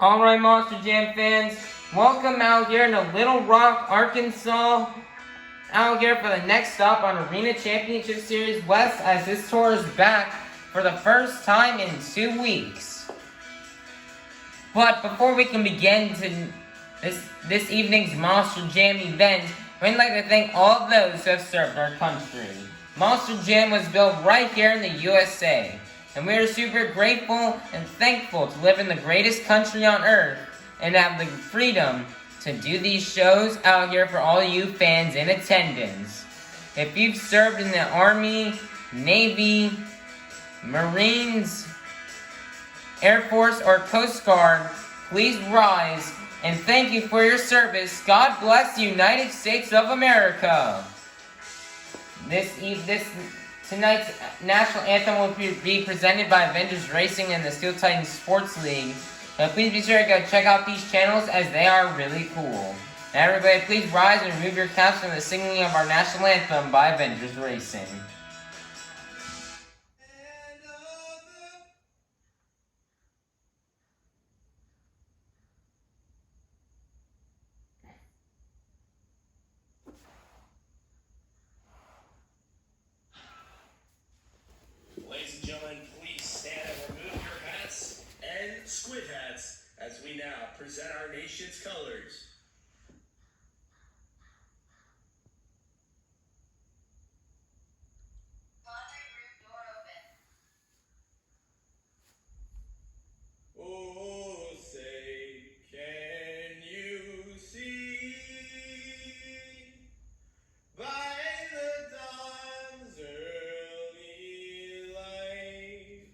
Alright, Monster Jam fans, welcome out here to Little Rock, Arkansas. Out here for the next stop on Arena Championship Series West as this tour is back for the first time in 2 weeks. But before we can begin to this evening's Monster Jam event, we'd like to thank all those who have served our country. Monster Jam was built right here in the USA. And we are super grateful and thankful to live in the greatest country on earth and have the freedom to do these shows out here for all you fans in attendance. If you've served in the Army, Navy, Marines, Air Force, or Coast Guard, please rise and thank you for your service. God bless the United States of America. Tonight's national anthem will be presented by Avengers Racing and the Steel Titans Sports League. Please be sure to go check out these channels as they are really cool. Now everybody, please rise and remove your caps from the singing of our national anthem by Avengers Racing. Ladies and gentlemen, please stand and remove your hats and squid hats as we now present our nation's colors. Laundry room door open. Oh, say, can you see by the dawn's early light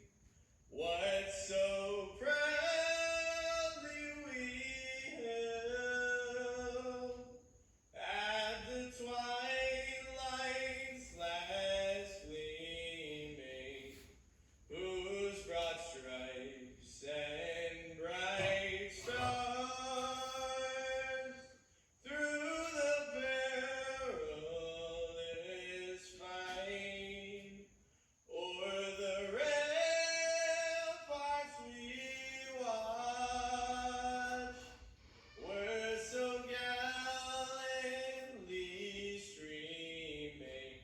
what so proudly we held at the twilight's last gleaming, whose broad stripes and bright stars through the perilous fight o'er the ramparts we watched were so gallantly streaming,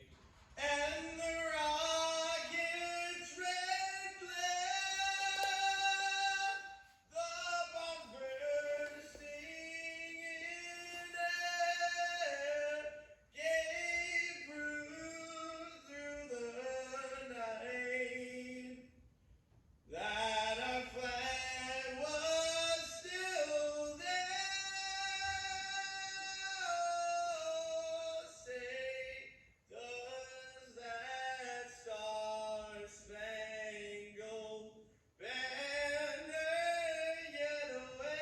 and the rocket's red glare, the bomb bursting in air, gave proof through the night that our flag was still there. Oh, say, does that star-spangled banner yet wave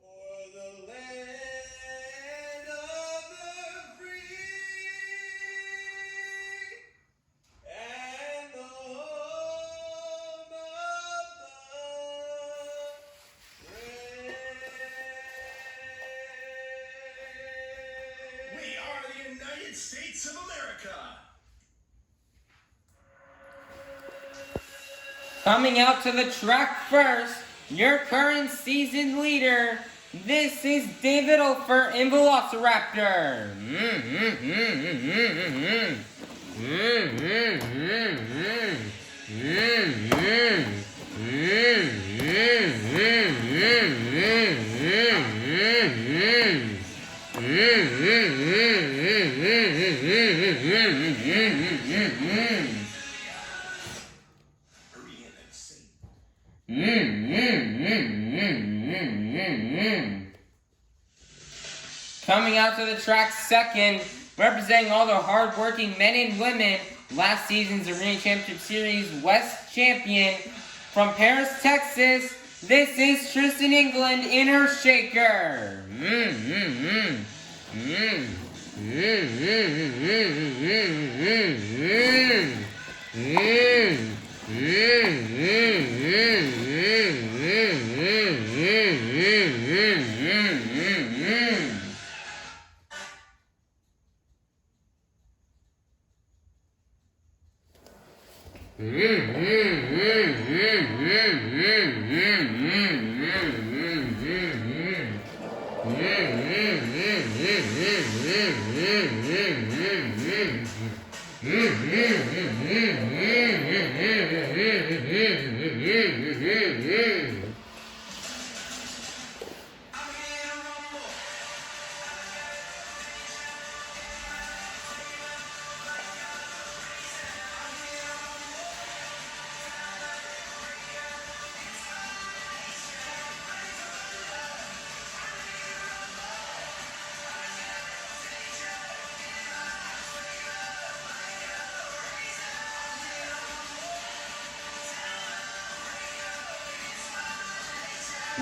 o'er the land of the free and the home of the brave? We are the United States of America. Coming out to the track first, your current season leader. This is David Ofer in Velociraptor. Hurry in and sing. Coming out to the track second, representing all the hard-working men and women, last season's Arena Championship Series West champion from Paris, Texas. This is Tristan England in her shaker.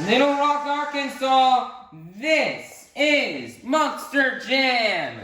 Little Rock, Arkansas, this is Monster Jam.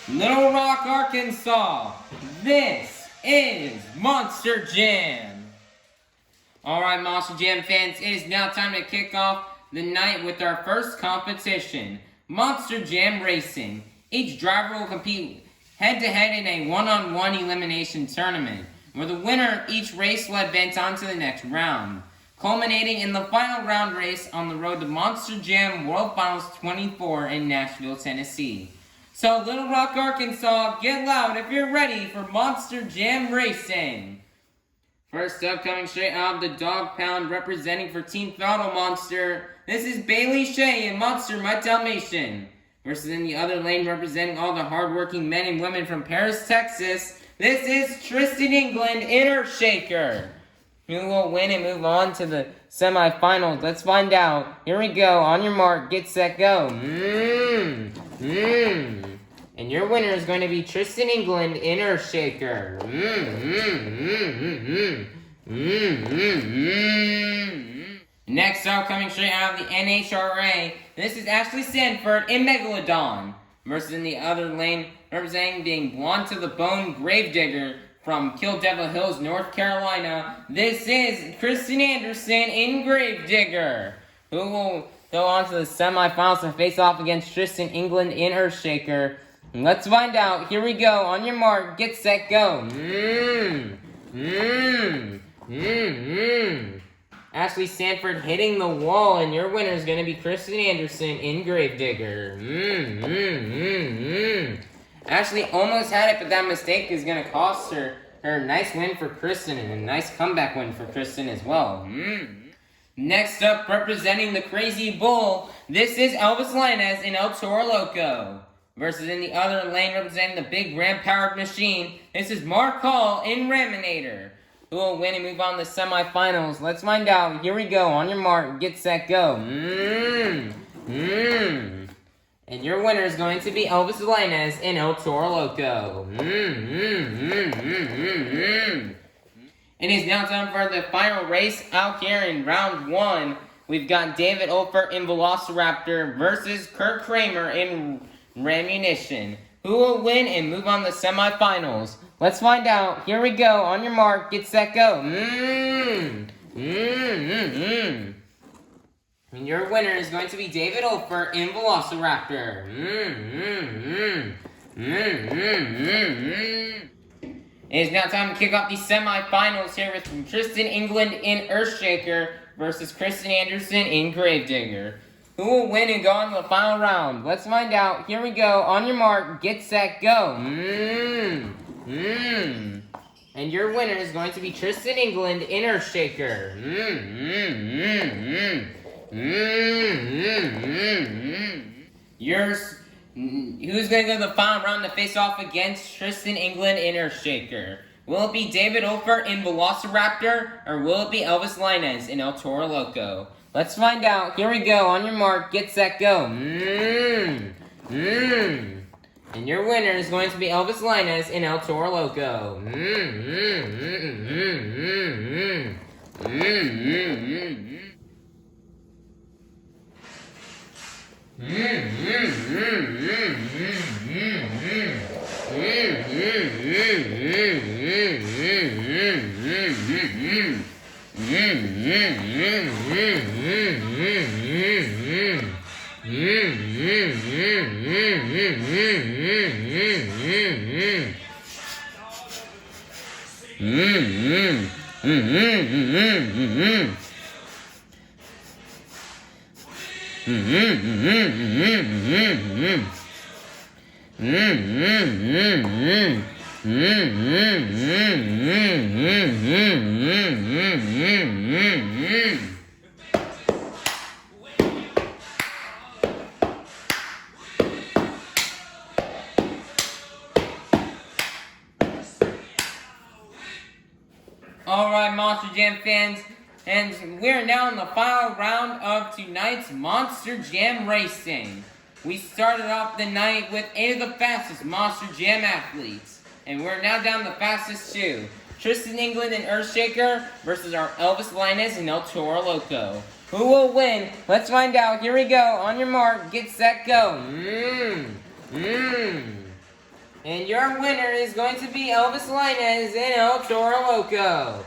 Little Rock, Arkansas, this is Monster Jam. Alright, Monster Jam fans, it is now time to kick off the night with our first competition, Monster Jam Racing. Each driver will compete head-to-head in a one-on-one elimination tournament, where the winner of each race will advance on to the next round, culminating in the final round race on the road to Monster Jam World Finals 24 in Nashville, Tennessee. So, Little Rock, Arkansas, get loud if you're ready for Monster Jam Racing. First up, coming straight out of the dog pound, representing for Team Throttle Monster, this is Bailey Shea in Monster My Dalmatian. Versus in the other lane, representing all the hardworking men and women from Paris, Texas, this is Tristan England in Earthshaker. Who will win and move on to the semifinals? Let's find out. Here we go. On your mark, get set, go. And your winner is going to be Tristan England in Earthshaker. Next up, coming straight out of the NHRA, this is Ashley Sanford in Megalodon. Versus in the other lane, representing being blonde to the bone Gravedigger from Kill Devil Hills, North Carolina, this is Kristen Anderson in Gravedigger, who will go on to the semifinals to face off against Tristan England in Earthshaker. Let's find out. Here we go. On your mark, get set, go. Ashley Sanford hitting the wall, and your winner is going to be Kristen Anderson in Gravedigger. Ashley almost had it, but that mistake is going to cost her a nice win for Kristen, and a nice comeback win for Kristen as well. Next up, representing the Crazy Bull, this is Elvis Linez in El Toro Loco. Versus in the other lane, representing the big ram-powered machine, this is Mark Hall in Raminator. Who will win and move on to the semifinals? Let's find out. Here we go. On your mark, get set, go. And your winner is going to be Elvis Linez in El Toro Loco. It is now time for the final race out here in round 1. We've got David Olfert in Velociraptor versus Kurt Kramer in Rammunition. Who will win and move on to the semifinals? Let's find out. Here we go. On your mark, get set, go. And your winner is going to be David Olfert in Velociraptor. It is now time to kick off the semifinals here with Tristan England in Earthshaker versus Kristen Anderson in Gravedigger. Who will win and go on to the final round? Let's find out. Here we go. On your mark, get set, go. And your winner is going to be Tristan England in Earthshaker. Who's going to go to the final round to face off against Tristan England in Earthshaker? Will it be David Olfert in Velociraptor, or will it be Elvis Linez in El Toro Loco? Let's find out. Here we go. On your mark, get set, go. And your winner is going to be Elvis Linez in El Toro Loco. Alright, Monster Jam fans, and we're now in the final round of tonight's Monster Jam Racing. We started off the night with 8 of the fastest Monster Jam athletes, and we're now down to the fastest 2. Tristan England and Earthshaker versus our Elvis Linez and El Toro Loco. Who will win? Let's find out. Here we go. On your mark, get set, go. And your winner is going to be Elvis Linez and El Toro Loco.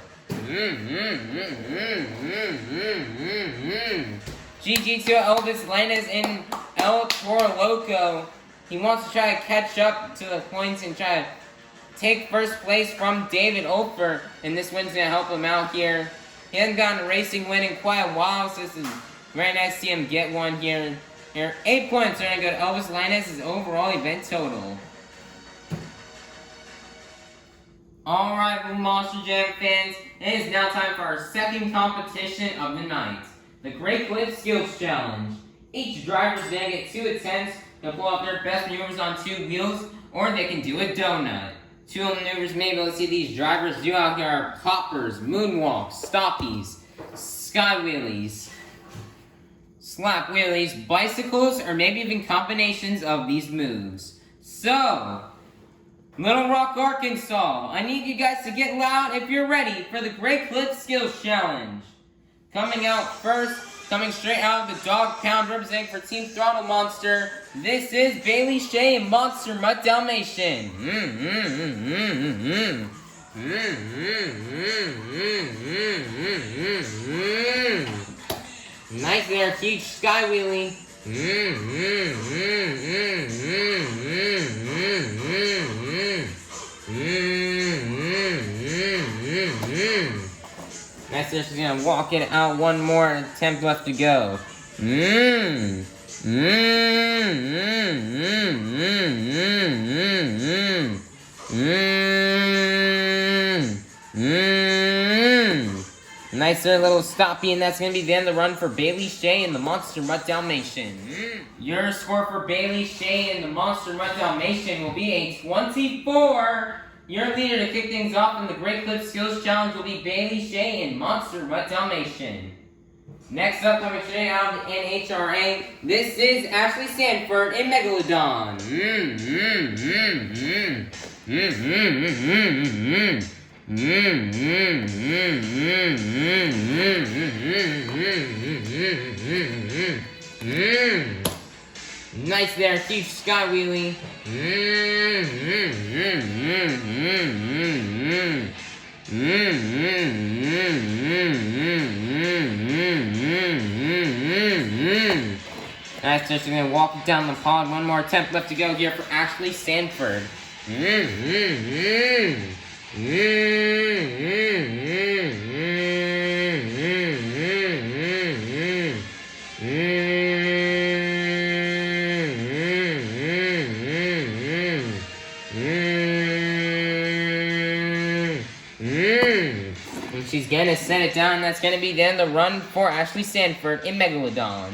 GG to Elvis Linez and El Toro Loco. He wants to try to catch up to the points and try to take first place from David Olfert, and this win's going to help him out here. He hasn't gotten a racing win in quite a while, so this is very nice to see him get one here. 8 points are going to go to Elvis Linez's overall event total. Alright, Monster Jam fans, it is now time for our second competition of the night, the Great Clip Skills Challenge. Each driver is going to get 2 attempts to pull off their best maneuvers on 2 wheels, or they can do a donut. 2 maneuvers maybe let's see these drivers do out here are poppers, moonwalks, stoppies, sky wheelies, slap wheelies, bicycles, or maybe even combinations of these moves. So, Little Rock, Arkansas, I need you guys to get loud if you're ready for the Great Clip Skills Challenge. Coming out first, coming straight out of the dog pound, representing for Team Throttle Monster, this is Bailey Shea and Monster Mutt Dalmatian. Nice there, huge sky wheelie. Nice there, she's gonna walk it out, one more attempt left to go. Nice there, little stoppy, and that's gonna be the end of the run for Bailey Shea and the Monster Mutt Dalmatian. Your score for Bailey Shea and the Monster Mutt Dalmatian will be a 24. Your leader to kick things off in the Great Clip Skills Challenge will be Bailey Shea and Monster Mutt Dalmatian. Next up, coming straight out of the NHRA, this is Ashley Sanford in Megalodon. Nice there, huge sky wheelie. Nice, just gonna walk it down the pond. One more attempt left to go here for Ashley Sanford. And she's gonna set it down. That's gonna be then the run for Ashley Sanford in Megalodon.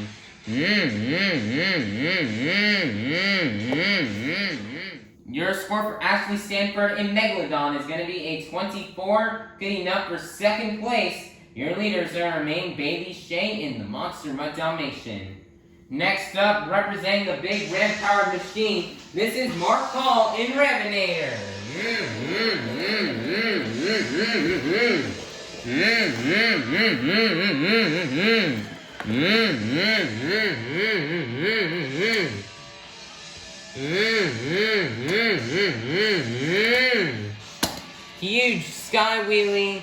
Your score for Ashley Sanford in Megalodon is going to be a 24, good enough for second place. Your leaders are remain Bailey Shea in the Monster Mutt Dalmatian. Next up, representing the big ram-powered machine, this is Mark Hall in Raminator. Huge sky wheelie.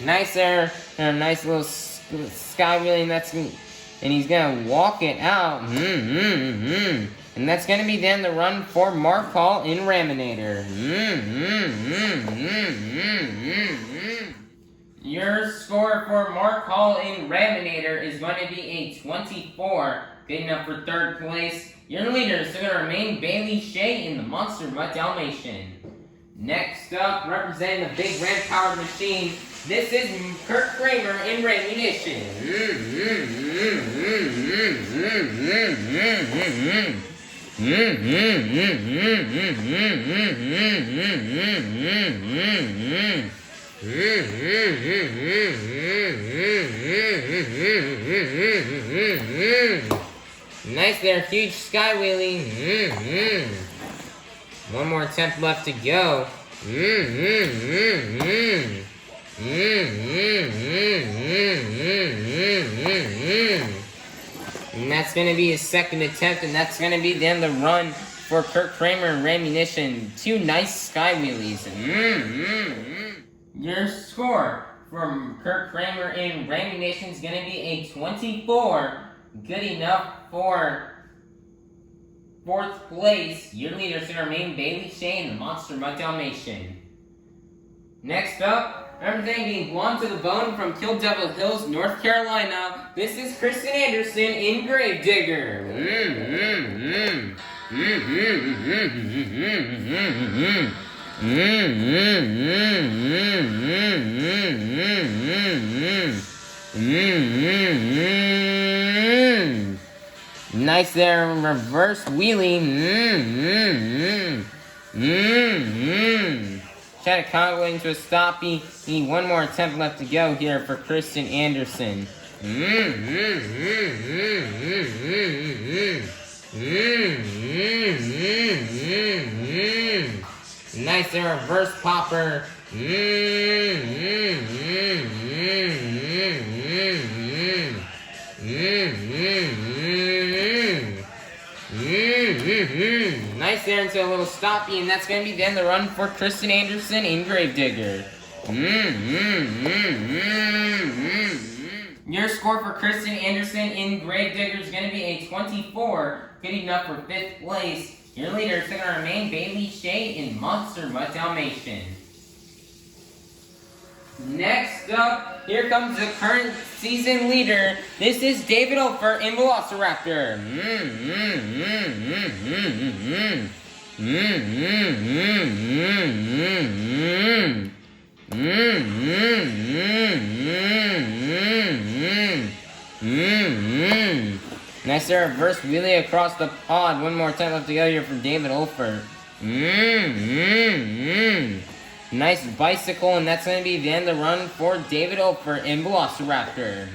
Nice there, a nice little sky wheelie. And he's gonna walk it out. And that's gonna be then the run for Mark Hall in Raminator. Your score for Mark Hall in Raminator is going to be a 24, good enough for third place. Your leaders are going to remain Bailey Shea in the Monster Mutt Dalmatian. Next up, representing the big ram-powered machine, this is Kurt Kramer in Ramunition. Nice there, huge sky wheelie. One more attempt left to go. And that's going to be his second attempt, and that's going to be then the run for Kurt Kramer and Ramunition. Two nice sky wheelies. Your score from Kurt Kramer in Ramunition is going to be a 24, good enough for fourth place. Your leaders are going to remain Bailey Shea in the Monster Mutt Dalmatian. Next up, representing Blonde to the Bone from Kill Devil Hills, North Carolina, this is Kristen Anderson in Gravedigger. Nice there, reverse wheelie. Try to congo into a stoppie. Need one more attempt left to go here for Kristen Anderson. Nice there, reverse popper. Nice there into a little stoppie, and that's going to be then the run for Kristen Anderson in Gravedigger. Your score for Kristen Anderson in Gravedigger is going to be a 24, good enough for 5th place. Your leader is going to remain Bailey Shea in Monster Mutt Dalmatian. Next up, here comes the current season leader. This is David Ofer in Velociraptor. Nice reverse wheelie across the pod. One more time left to go here from David Ofer. Nice bicycle, and that's going to be the end of the run for David Ofer in Velociraptor.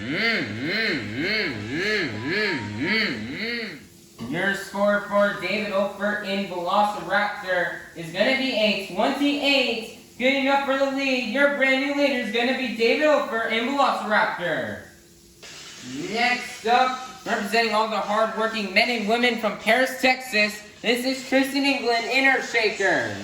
Your score for David Ofer in Velociraptor is going to be a 28. Good enough for the lead. Your brand new leader is going to be David Ofer in Velociraptor. Next up, representing all the hard-working men and women from Paris, Texas, this is Tristan England in Earth Shaker.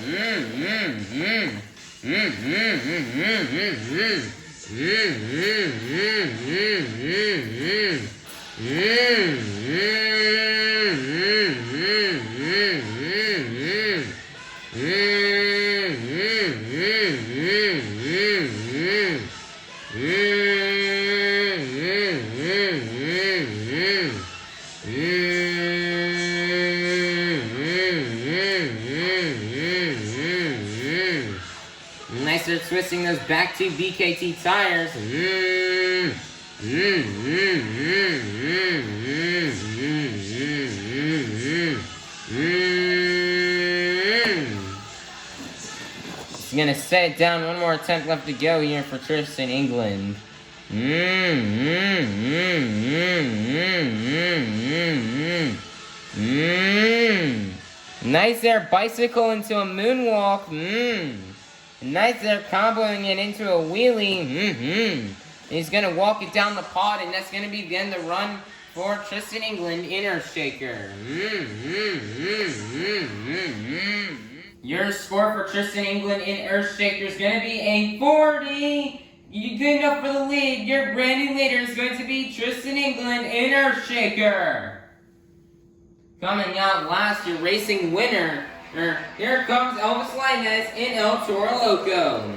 Nice, they're twisting those back to BKT tires. He's gonna set it down. One more attempt left to go here for Tristan England. Nice there, bicycle into a moonwalk. Nice there, comboing it into a wheelie. He's gonna walk it down the pod, and that's gonna be the end of the run for Tristan England in Earth Shaker. Your score for Tristan England in Earth Shaker is gonna be a 40. You good enough for the lead. Your brand new leader is going to be Tristan England in Earth Shaker. Coming out last, your racing winner. Here comes Elvis Linus in El Toro Loco.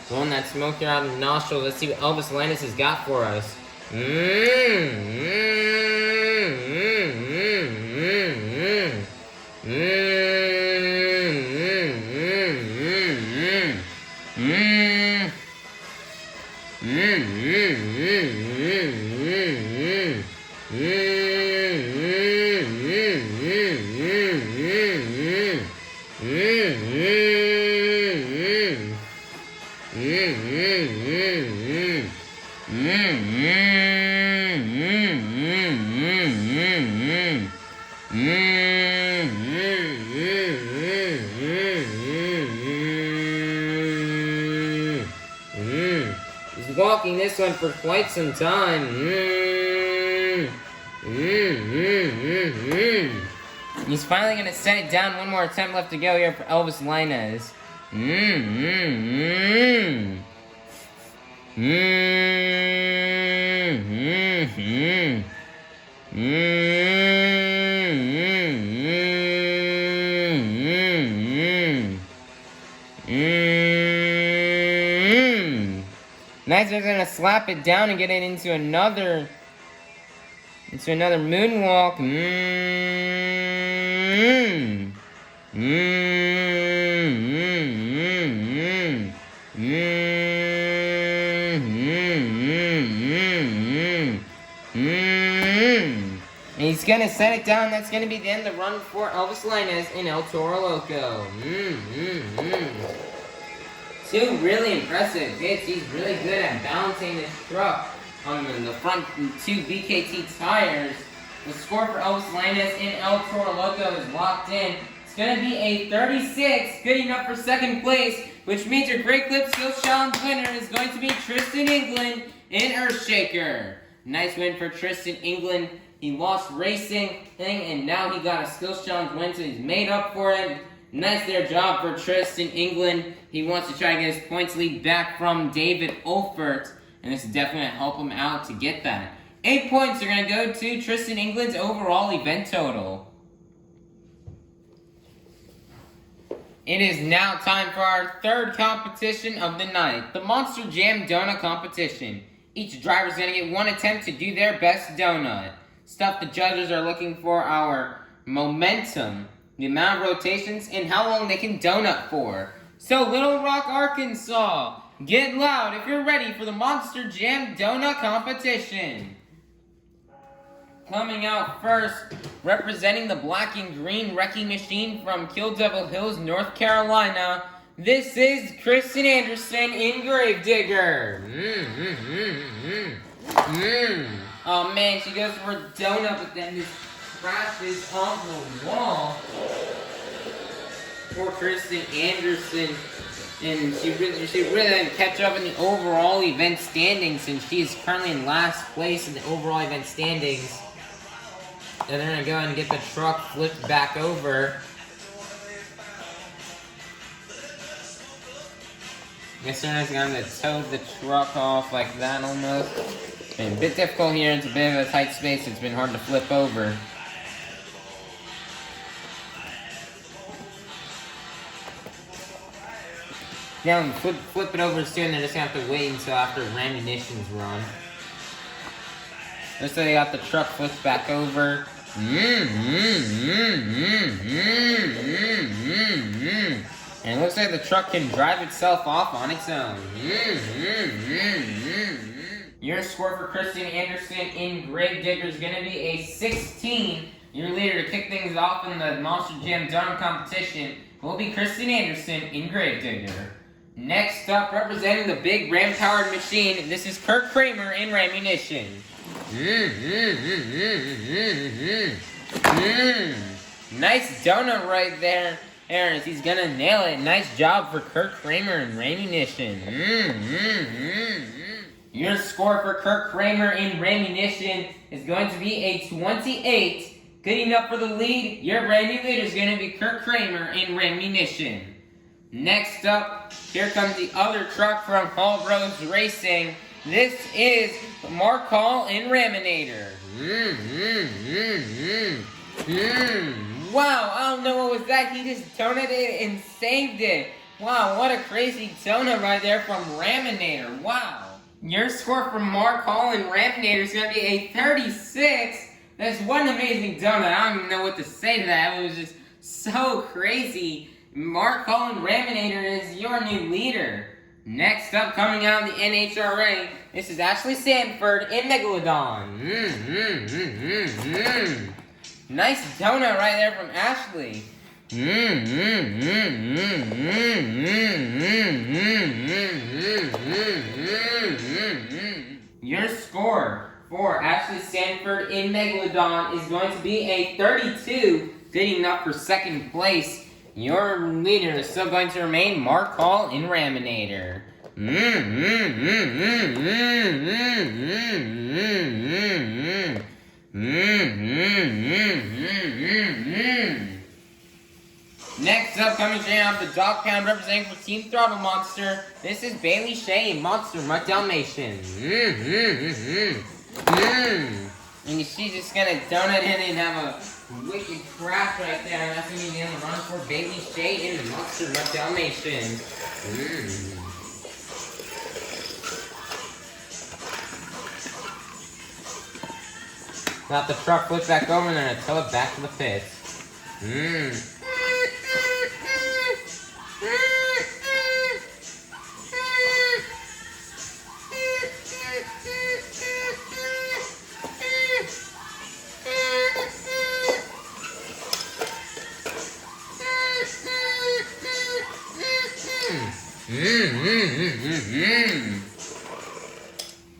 Blowing that smoke here out of the nostril. Let's see what Elvis Linus has got for us. He's walking this one for quite some time. He's finally going to set it down. One more attempt left to go here for Elvis Linus. Nice, they're gonna slap it down and get it into another moonwalk. And he's gonna set it down. That's gonna be the end of the run for Elvis Linus in El Toro Loco. Two really impressive hits. He's really good at balancing this truck on the front two BKT tires. The score for Elvis Linus in El Toro Loco is locked in. It's going to be a 36, good enough for second place, which means your Great Clip Skills Challenge winner is going to be Tristan England in Earth Shaker. Nice win for Tristan England. He lost racing and now he got a Skills Challenge win, so he's made up for it. Nice there job for Tristan England. He wants to try to get his points lead back from David Olfert, and this is definitely going to help him out to get that. 8 points are going to go to Tristan England's overall event total. It is now time for our third competition of the night, the Monster Jam Donut Competition. Each driver is going to get one attempt to do their best donut. Stuff the judges are looking for our momentum, the amount of rotations, and how long they can donut for. So Little Rock, Arkansas, get loud if you're ready for the Monster Jam Donut Competition. Coming out first, representing the black and green wrecking machine from Kill Devil Hills, North Carolina. This is Kristen Anderson in Gravedigger. Oh man, she goes for a donut, but then just crashes on the wall. Poor Kristen Anderson. And she really didn't catch up in the overall event standings, since she's currently in last place in the overall event standings. And they're gonna go and get the truck flipped back over. Guess they're just gonna tow the truck off like that almost. I mean, a bit difficult here. It's a bit of a tight space. It's been hard to flip over. Now, when flip it over soon, they're just gonna have to wait until after ammunition's run. Looks like they got the truck flipped back over. And it looks like the truck can drive itself off on its own. Your score for Kristen Anderson in Gravedigger is going to be a 16. Your leader to kick things off in the Monster Jam Donut competition will be Kristen Anderson in Gravedigger. Next up, representing the big ram-powered machine, this is Kurt Kramer in Rammunition. Nice donut right there. Aaron, he's gonna nail it. Nice job for Kurt Kramer in Rammunition. Your score for Kurt Kramer in Rammunition is going to be a 28. Good enough for the lead. Your brand new leader is going to be Kurt Kramer in Rammunition. Next up, here comes the other truck from Hall Rose Racing. This is Mark Hall in Raminator. Wow, I don't know what was that. He just donated it and saved it. Wow, what a crazy donut right there from Raminator. Wow. Your score from Mark Hall in Raminator is going to be a 36. That's one amazing donut. I don't even know what to say to that. It was just so crazy. Mark Hall in Raminator is your new leader. Next up, coming out of the NHRA, this is Ashley Sanford in Megalodon. Nice donut right there from Ashley. Your score for Ashley Sanford in Megalodon is going to be a 32, good enough for second place. Your leader is still going to remain Mark Hall in Raminator. Next up, coming straight off the dog pound, representing for Team Throttle Monster, this is Bailey Shea, Monster Mutt Dalmatian. And she's just gonna donut in and have a wicked crash right there, and that's gonna be the end of the run for Bailey Shea in Monster Mutt Dalmatian. Got the truck flipped back over and they're gonna tow it back to the pits.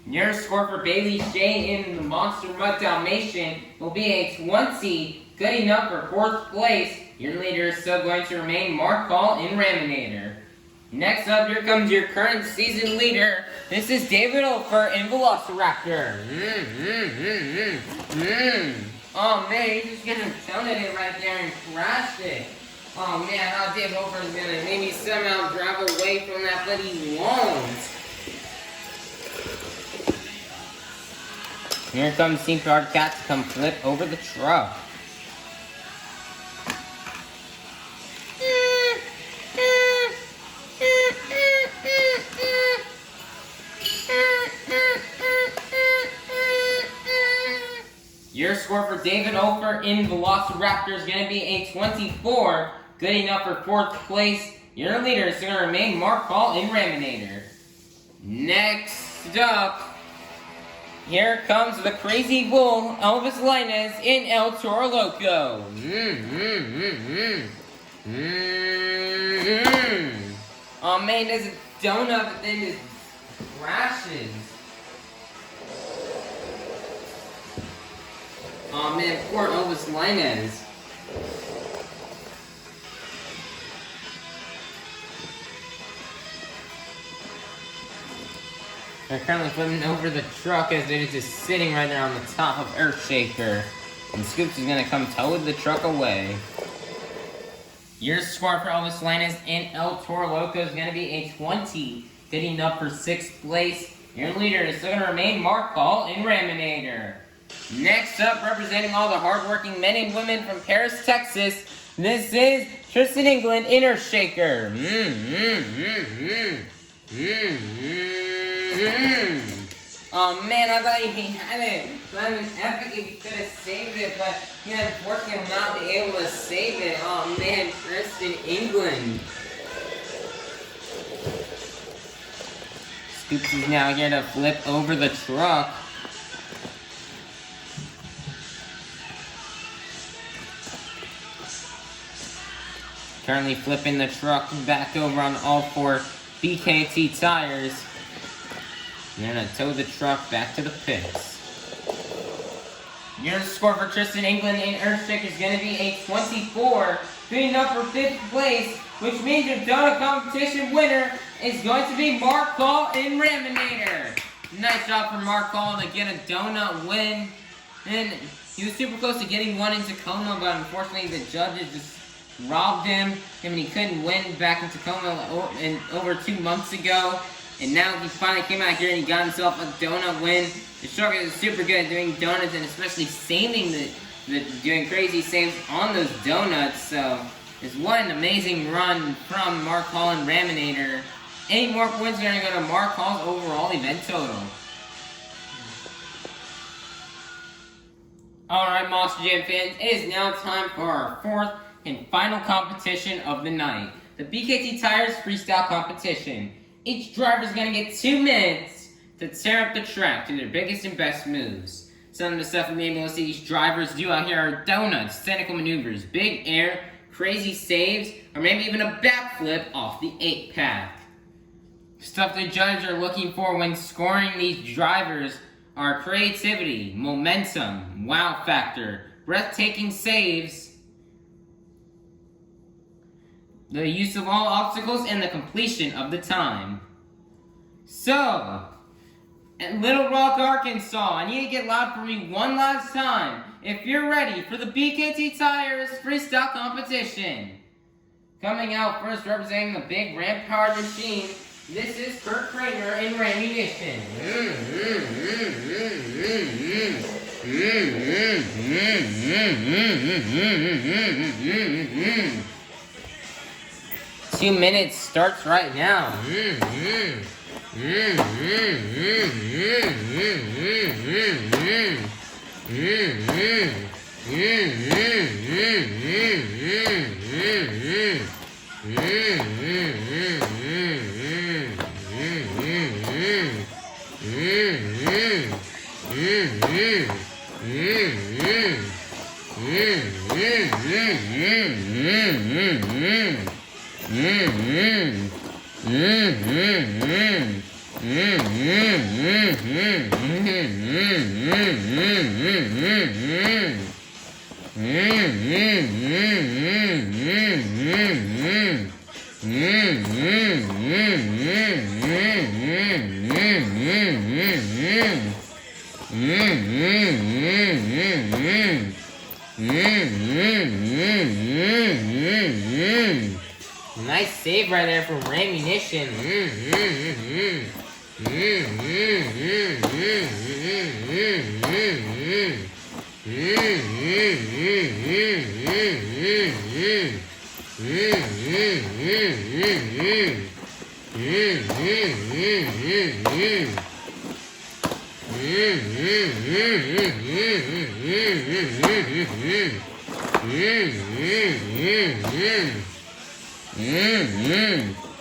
Your score for Bailey Shea in the Monster Mutt Dalmatian will be a 20, good enough for fourth place. Your leader is still going to remain Mark Hall in Raminator. Next up, here comes your current season leader. This is David Ofer in Velociraptor. Oh man, he's just gonna donut it right there and crash it. Oh man, how David Ofer is gonna maybe somehow drive away from that, but he won't. Here comes Team Powered Cat to come flip over the truck. Your score for David Ofer in Velociraptor is going to be a 24, good enough for fourth place. Your leader is going to remain Mark Hall in Raminator. Next up, Here comes the crazy bull, Elvis Linus in El Toro Loco. Oh man, there's a donut, but then it crashes. Oh man, poor Elvis Linus. They're currently flipping over the truck as it is just sitting right there on the top of Earthshaker. And Scoops is gonna come tow the truck away. Your score for Elvis Linus in El Toro Loco is gonna be a 20, getting up for 6th place. Your leader is still gonna remain Mark Hall in Raminator. Next up, representing all the hardworking men and women from Paris, Texas, this is Tristan England in Earthshaker. Oh man, I thought he had it. That was epic if he could have saved it, but he unfortunately will not be able to save it. Oh man, Tristan England. Scoops is now here to flip over the truck. Currently flipping the truck back over on all 4 BKT tires. And they're gonna tow the truck back to the pits. Your score for Tristan England in Earthshaker is gonna be a 24, beating up for 5th place, which means your donut competition winner is going to be Mark Hall in Raminator. Nice job for Mark Hall to get a donut win. And he was super close to getting one in Tacoma, but unfortunately the judges just robbed him. I mean, he couldn't win back in Tacoma over 2 months ago. And now he finally came out here and he got himself a donut win. The shark is super good at doing donuts and especially saving doing crazy saves on those donuts. So it's what an amazing run from Mark Hall and Raminator. Any more points are going to go to Mark Hall's overall event total. Alright, Monster Jam fans, it is now time for our 4th and final competition of the night. The BKT Tires Freestyle Competition. Each driver is going to get 2 minutes to tear up the track to their biggest and best moves. Some of the stuff we may be able to see these drivers do out here are donuts, technical maneuvers, big air, crazy saves, or maybe even a backflip off the 8-pack. Stuff the judges are looking for when scoring these drivers are creativity, momentum, wow factor, breathtaking saves, the use of all obstacles, and the completion of the time. So, at Little Rock, Arkansas, I need to get loud for me one last time. If you're ready for the BKT Tires Freestyle Competition. Coming out first, representing the big ramp-powered machine, this is Kurt Kramer in Ramunition. 2 minutes starts right now. Nice save right there from Ramunition.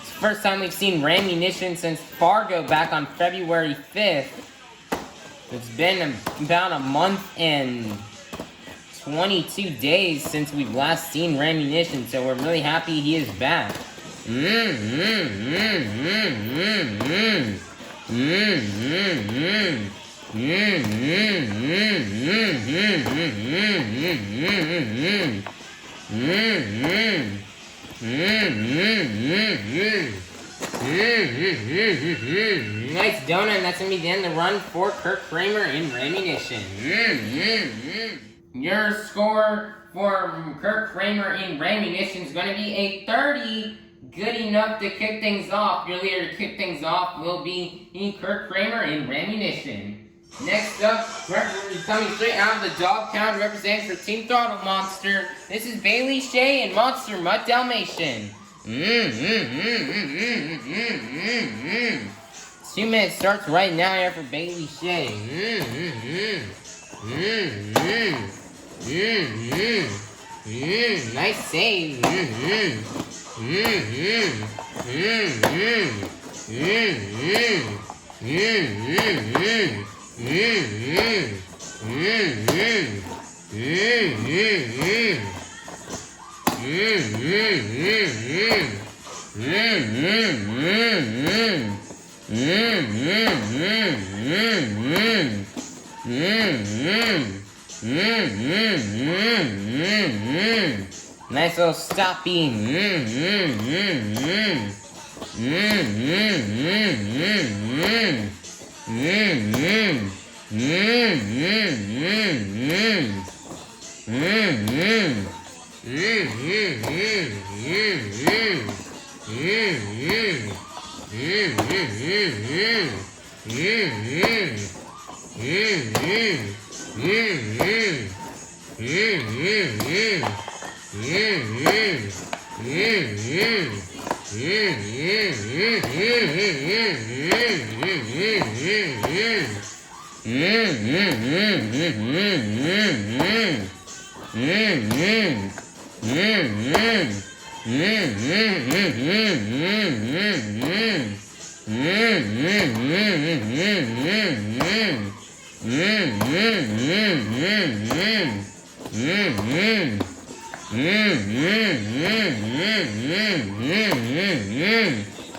It's the first time we've seen Ramunition since Fargo back on February 5th. It's been about a month and 22 days since we've last seen Rammunition, so we're really happy he is back. Nice donut, and that's gonna be the end of the run for Kirk Kramer in Rammunition. Your score for Kirk Kramer in Rammunition is gonna be a 30. Good enough to kick things off. Your leader to kick things off will be Kirk Kramer in Rammunition. Next up, coming straight out of the dog pound, representing for Team Throttle Monster, this is Bailey Shea and Monster Mutt Dalmatian. 2 minutes starts right now here for Bailey Shea. Nice save. Nice little stoppy.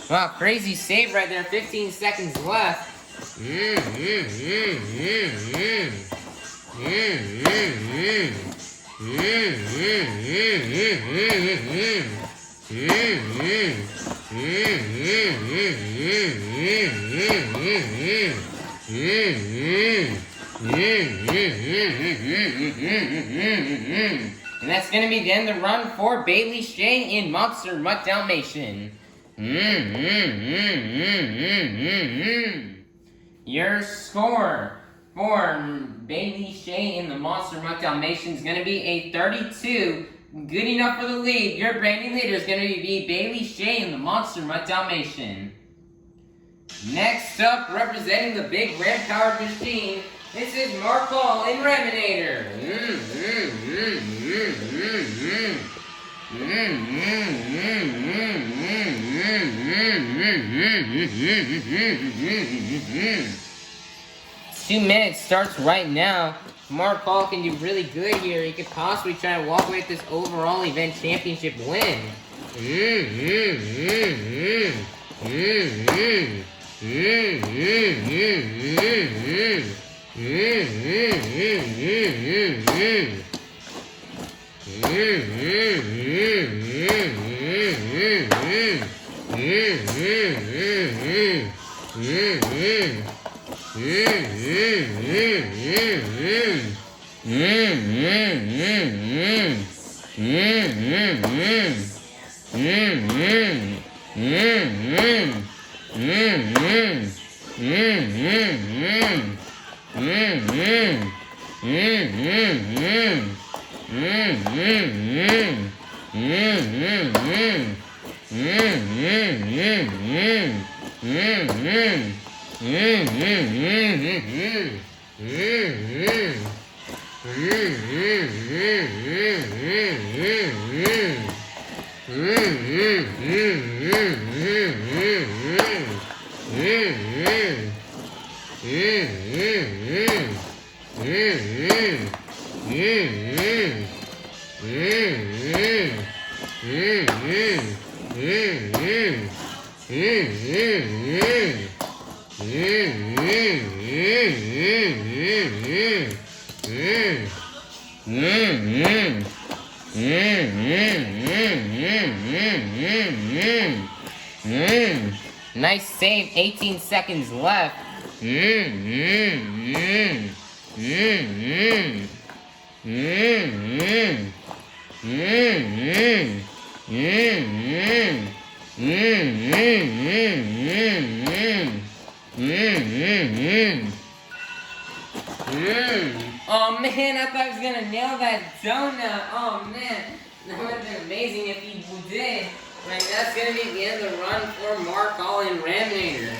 Wow, crazy save right there. 15 seconds left. And that's going to be the end of the run for Bailey Shea in Monster Mutt Dalmatian. Your score for Bailey Shea in the Monster Mutt Dalmatian is going to be a 32. Good enough for the lead. Your brand new leader is going to be Bailey Shea in the Monster Mutt Dalmatian. Next up, representing the big ram-powered machine, this is Mark Hall in Raminator. Two minutes starts right now. Mark Hall can do really good here. He could possibly try to walk away with this overall event championship win. Nice save, 18 seconds left. Oh man, I thought I was gonna nail that donut. Oh man, that would have been amazing if he did. Like, that's gonna be the end of the run for Mark Hall and Raminator.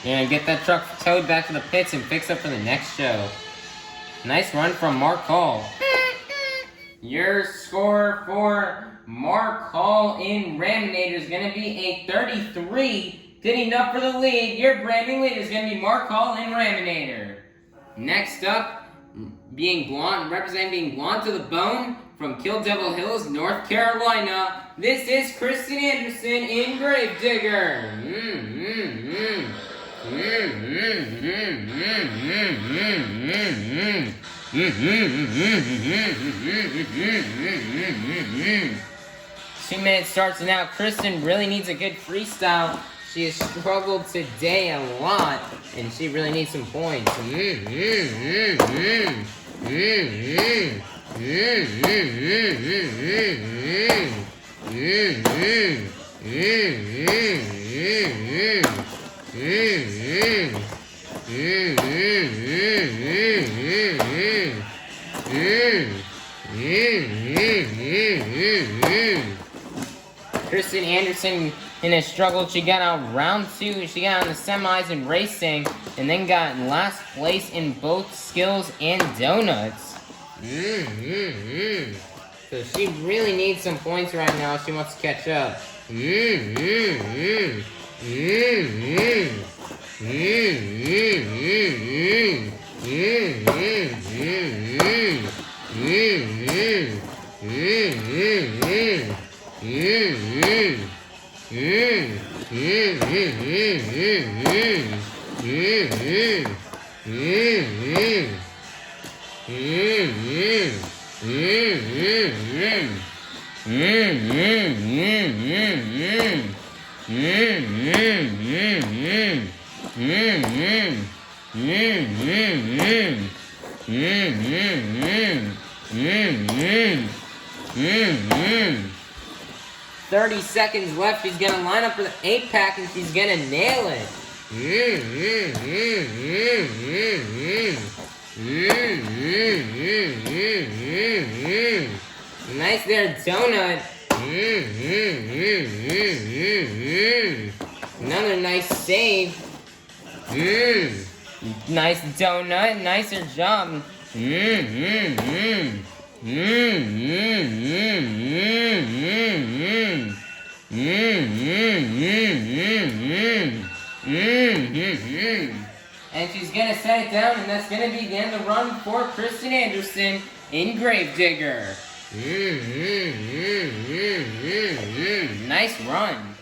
Yeah, get that truck towed back to the pits and fix up for the next show. Nice run from Mark Hall. Your score for Mark Hall in Raminator is going to be a 33. Good enough for the lead. Your brand new lead is going to be Mark Hall in Raminator. Next up, representing being blonde to the bone from Kill Devil Hills, North Carolina. This is Kristen Anderson in Gravedigger. Two minutes starts now. Kristen really needs a good freestyle. She has struggled today a lot, and she really needs some points. Kristen Anderson in a struggle. She got out round 2. She got on the semis in racing, and then got last place in both skills and donuts. So she really needs some points right now if she wants to catch up. $30 seconds left. She's gonna line up for the 8-pack and she's gonna nail it. Nice there, donut. Another nice save. Nice donut, nicer job. And she's gonna set it down, and that's gonna be the end of the run for Kristen Anderson in Gravedigger. Nice run.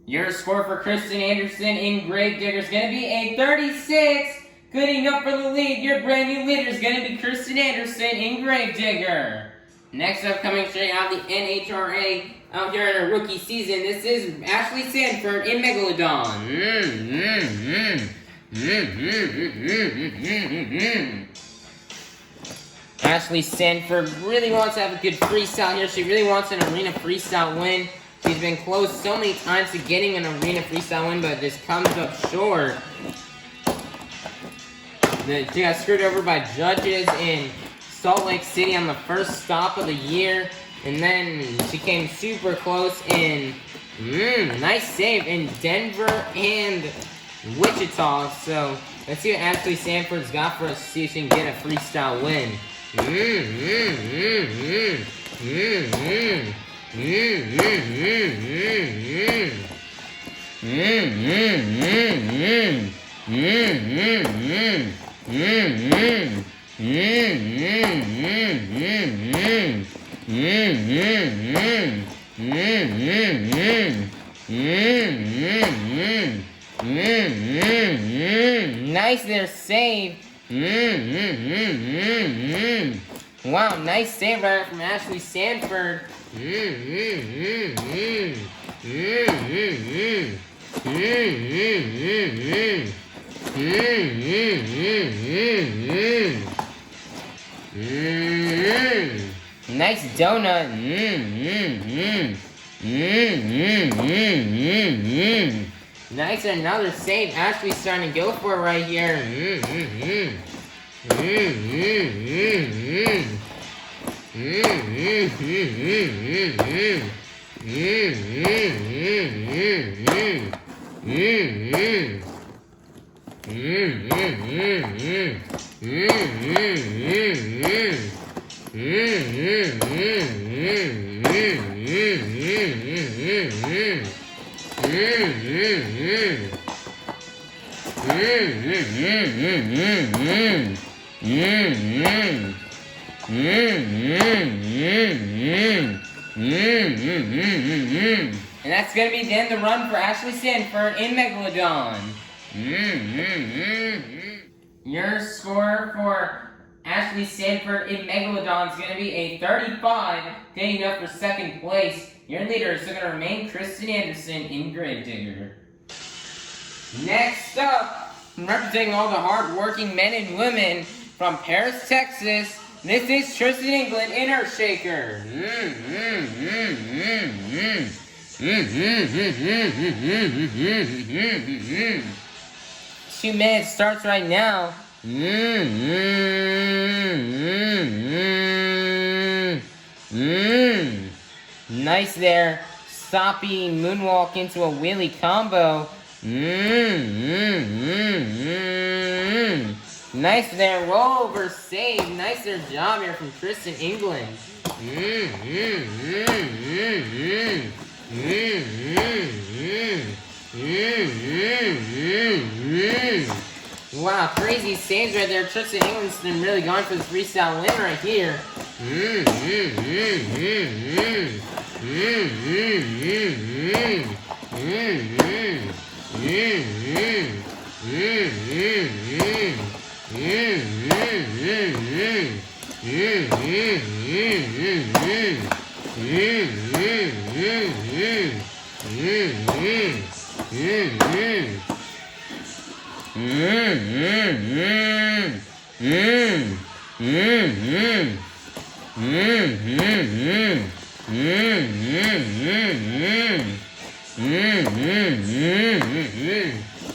Your score for Kristen Anderson in Gravedigger is gonna be a 36. Good enough for the lead. Your brand new leader is gonna be Kristen Anderson in Gravedigger. Next up, coming straight out of the NHRA, out here in our rookie season, this is Ashley Sanford in Megalodon. Ashley Sanford really wants to have a good freestyle here. She really wants an arena freestyle win. She's been close so many times to getting an arena freestyle win, but just comes up short. She got screwed over by judges in Salt Lake City on the first stop of the year, and then she came super close in, nice save in Denver and Wichita. So let's see what Ashley Sanford's got for us to see if she can get a freestyle win. Nice there, save. Wow, nice save right from Ashley Sanford. Nice donut. Nice, another save. Ashley's starting to go for it right here. And that's going to be the end of the run for Ashley Sanford in Megalodon. Your score for Ashley Sanford in Megalodon is going to be a 35, getting up for second place. Your leader is going to remain Kristen Anderson in Gravedigger. Next up, representing all the hard-working men and women from Paris, Texas, this is Tristan England in Earthshaker. 2 minutes starts right now. Nice there. Soppy moonwalk into a wheelie combo. Nice there. Rollover save. Nice there job here from Tristan England. Wow, crazy saves right there. Tristan England's been really going for the freestyle win right here.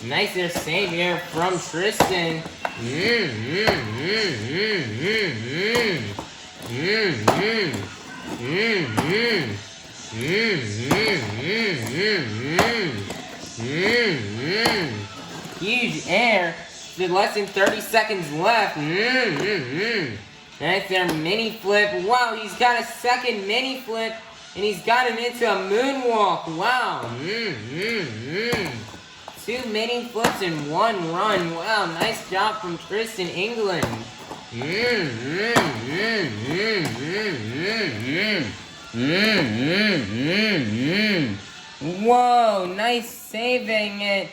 Nice there save here from Tristan. Huge air. With less than 30 seconds left. Nice there mini flip. Wow, he's got a second mini flip. And he's got him into a moonwalk. Wow. 2 mini flips in 1 run. Wow, nice job from Tristan England. Whoa, nice saving it.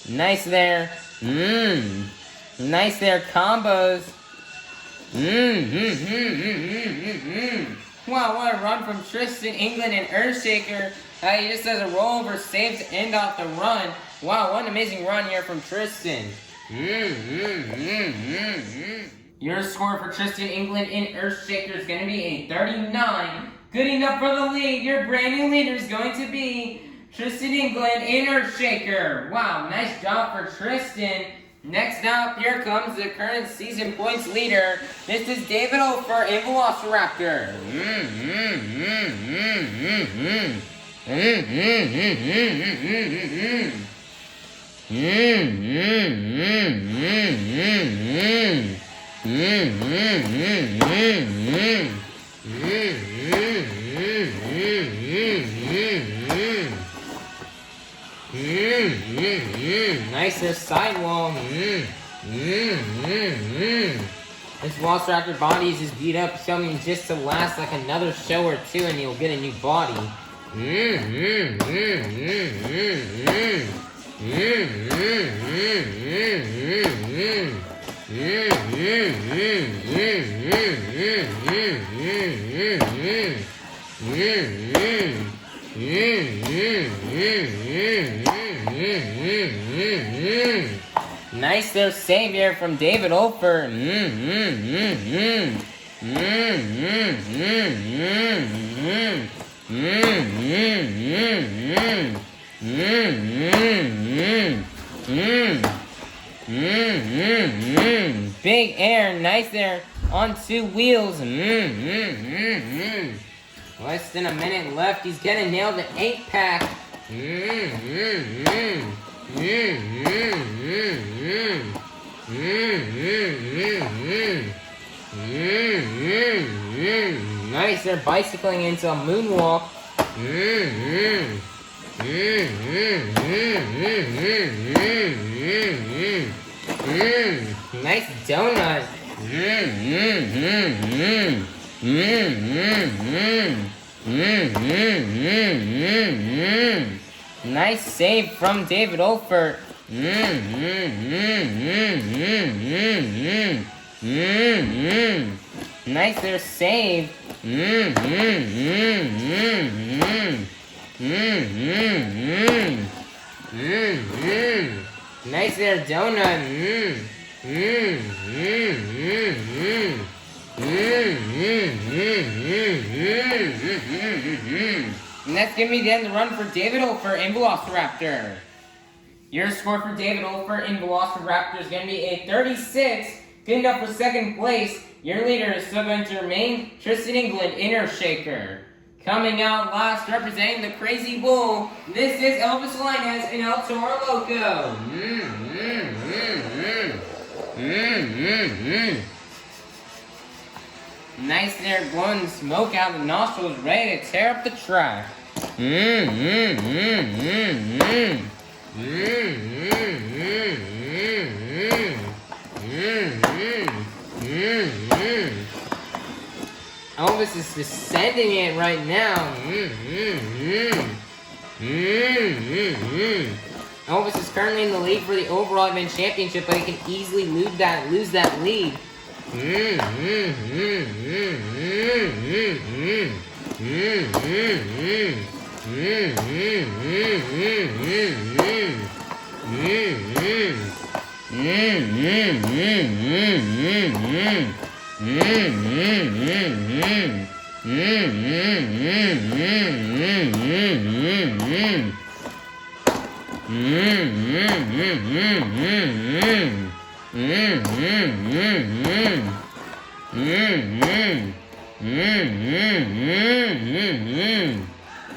Nice there. Nice there combos. Wow, what a run from Tristan England and Earthshaker. He just does a rollover save to end off the run. Wow, what an amazing run here from Tristan. Your score for Tristan England in Earthshaker is going to be a 39. Good enough for the lead. Your brand new leader is going to be Tristan England in Earthshaker. Wow, nice job for Tristan. Next up, here comes the current season points leader. This is David Ofer in Velociraptor. Nice there, sidewall. This Velociraptor body is just beat up, something just to last like another show or two, and you'll get a new body. Nice there, savior from David Ofer. Big air, nice there, on two wheels. Less than a minute left, he's gonna nail the 8-pack. Nice, they're bicycling into a moonwalk. Nice donut. Nice save from David Ofer. Nice there, save. Nice there, donut. And that's gonna be the end of the run for David Ofer in Velociraptor. Your score for David Ofer in Velociraptor is gonna be a 36. Good enough for second place. Your leader is still going to remain Tristan England, Inner Shaker. Coming out last, representing the Crazy Bull, this is Elvis Linus and El Toro Loco. Nice there, blowing smoke out the nostrils, ready to tear up the track. Elvis is descending it right now. Elvis is currently in the lead for the overall event championship, but he can easily lose that lead.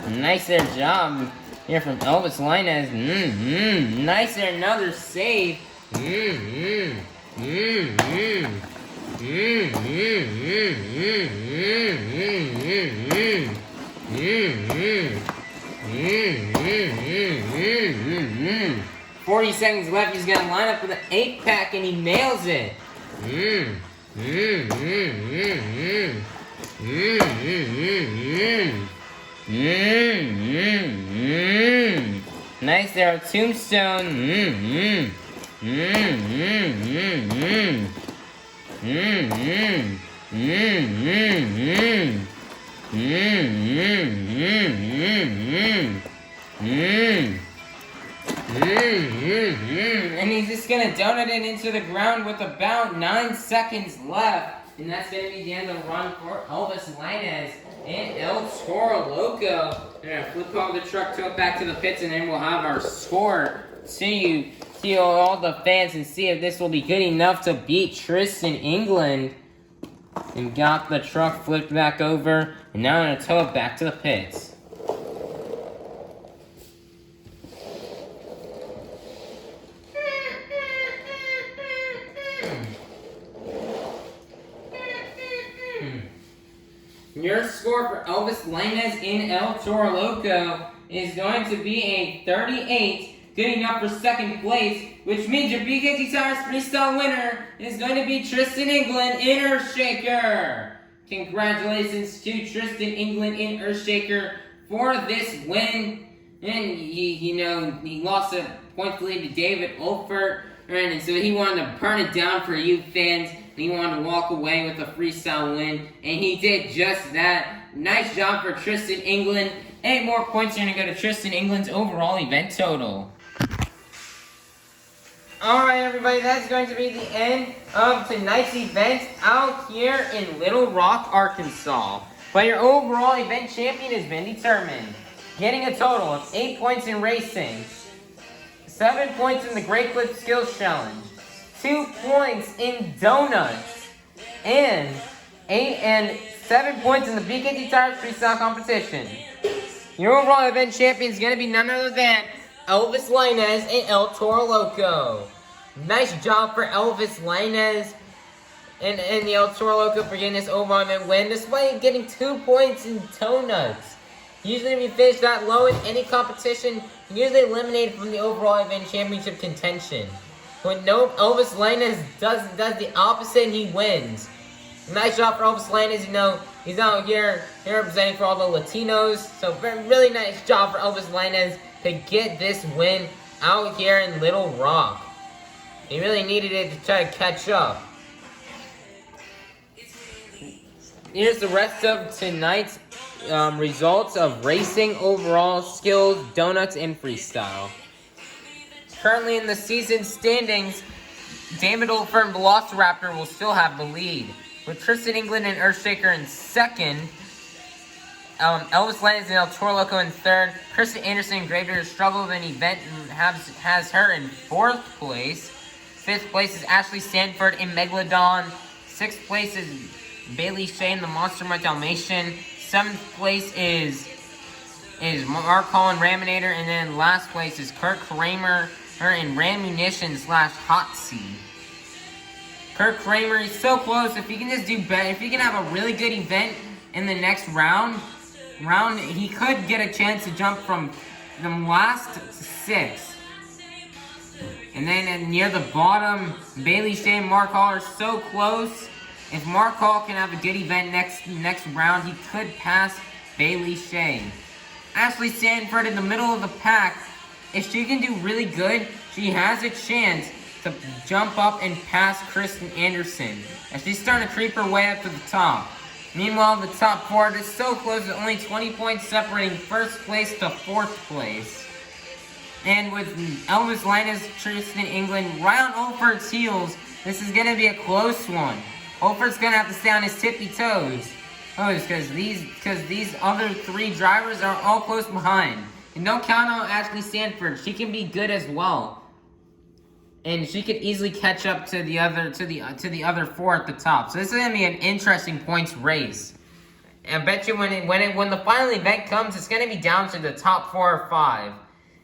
Nice there job here from Elvis Linus. Nice there, another save. Mm-hmm. 40 seconds left. He's gonna line up for the 8-pack and he nails it. Nice there, Tombstone. And he's just gonna donut it into the ground with about 9 seconds left. And that's gonna be the end of the run for Elvis Linus and El Toro Loco. They're gonna flip over the truck, tow it back to the pits, and then we'll have our score. See all the fans and see if this will be good enough to beat Tristan England. And got the truck flipped back over, and now I'm gonna tow it back to the pits. Your score for Elvis Lainez in El Toro Loco is going to be a 38, good enough for second place, which means your BKT Towers Freestyle winner is going to be Tristan England in Earthshaker. Congratulations to Tristan England in Earthshaker for this win. And he lost a point lead to David Olfert, and so he wanted to burn it down for you fans. He wanted to walk away with a freestyle win, and he did just that. Nice job for Tristan England. 8 more points are going to go to Tristan England's overall event total. Alright everybody, that's going to be the end of tonight's event out here in Little Rock, Arkansas. But your overall event champion has been determined, getting a total of 8 points in racing, 7 points in the Great Clip Skills Challenge, 2 points in donuts, and 7 points in the BKT Tires Freestyle competition. Your overall event champion is going to be none other than Elvis Lainez in El Toro Loco. Nice job for Elvis Lainez and the El Toro Loco for getting this overall event win, despite getting 2 points in donuts. Usually, if you finish that low in any competition, you're usually eliminated from the overall event championship contention. When Elvis Lainez does the opposite, and he wins. Nice job for Elvis Lainez. He's out here representing for all the Latinos. So, really nice job for Elvis Lainez to get this win out here in Little Rock. He really needed it to try to catch up. Here's the rest of tonight's results of racing, overall, skills, donuts, and freestyle. Currently in the season standings, David Olfert and Velociraptor will still have the lead, with Tristan England and Earthshaker in second, Elvis Lainez and El Toro Loco in third, Kristen Anderson and Gravedigger struggle with an event and has her in fourth place. Fifth place is Ashley Sanford in Megalodon. Sixth place is Bailey Shane, the Monster Mutt Dalmatian. Seventh place is Mark Collin Raminator, and then last place is Kurt Kramer in Ram Munition / Hot Seat. Kurt Kramer, he's so close. If he can just do better, if he can have a really good event in the next round, he could get a chance to jump from last to sixth. And then near the bottom, Bailey Shane, Mark Hall are so close. If Mark Hall can have a good event next round, he could pass Bailey Shane. Ashley Sanford in the middle of the pack. If she can do really good, she has a chance to jump up and pass Kristen Anderson, as she's starting to creep her way up to the top. Meanwhile, the top four is so close, with only 20 points separating first place to fourth place. And with Elvis Lainez, Tristan England right on Olfert's heels, this is going to be a close one. Olfert's going to have to stay on his tippy toes. Because these other 3 drivers are all close behind. And don't count on Ashley Sanford. She can be good as well. And she could easily catch up to the other 4 at the top. So this is gonna be an interesting points race. And I bet you when the final event comes, it's gonna be down to the top 4 or 5.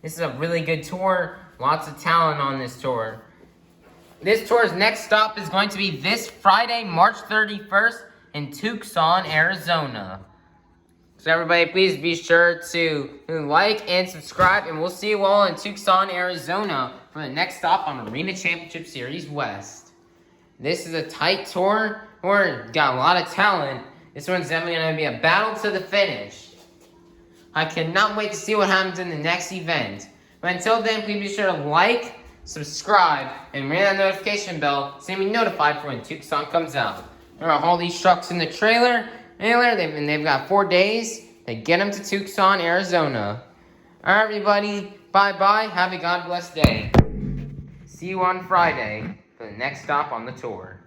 This is a really good tour. Lots of talent on this tour. This tour's next stop is going to be this Friday, March 31st in Tucson, Arizona. So everybody, please be sure to like and subscribe, and we'll see you all in Tucson, Arizona for the next stop on Arena Championship Series West. This is a tight tour. We've got a lot of talent. This one's definitely going to be a battle to the finish. I cannot wait to see what happens in the next event. But until then, please be sure to like, subscribe, and ring that notification bell so you'll be notified for when Tucson comes out. There are all these trucks in the trailer. They've got 4 days to get them to Tucson, Arizona. Alright, everybody. Bye-bye. Have a God bless day. See you on Friday for the next stop on the tour.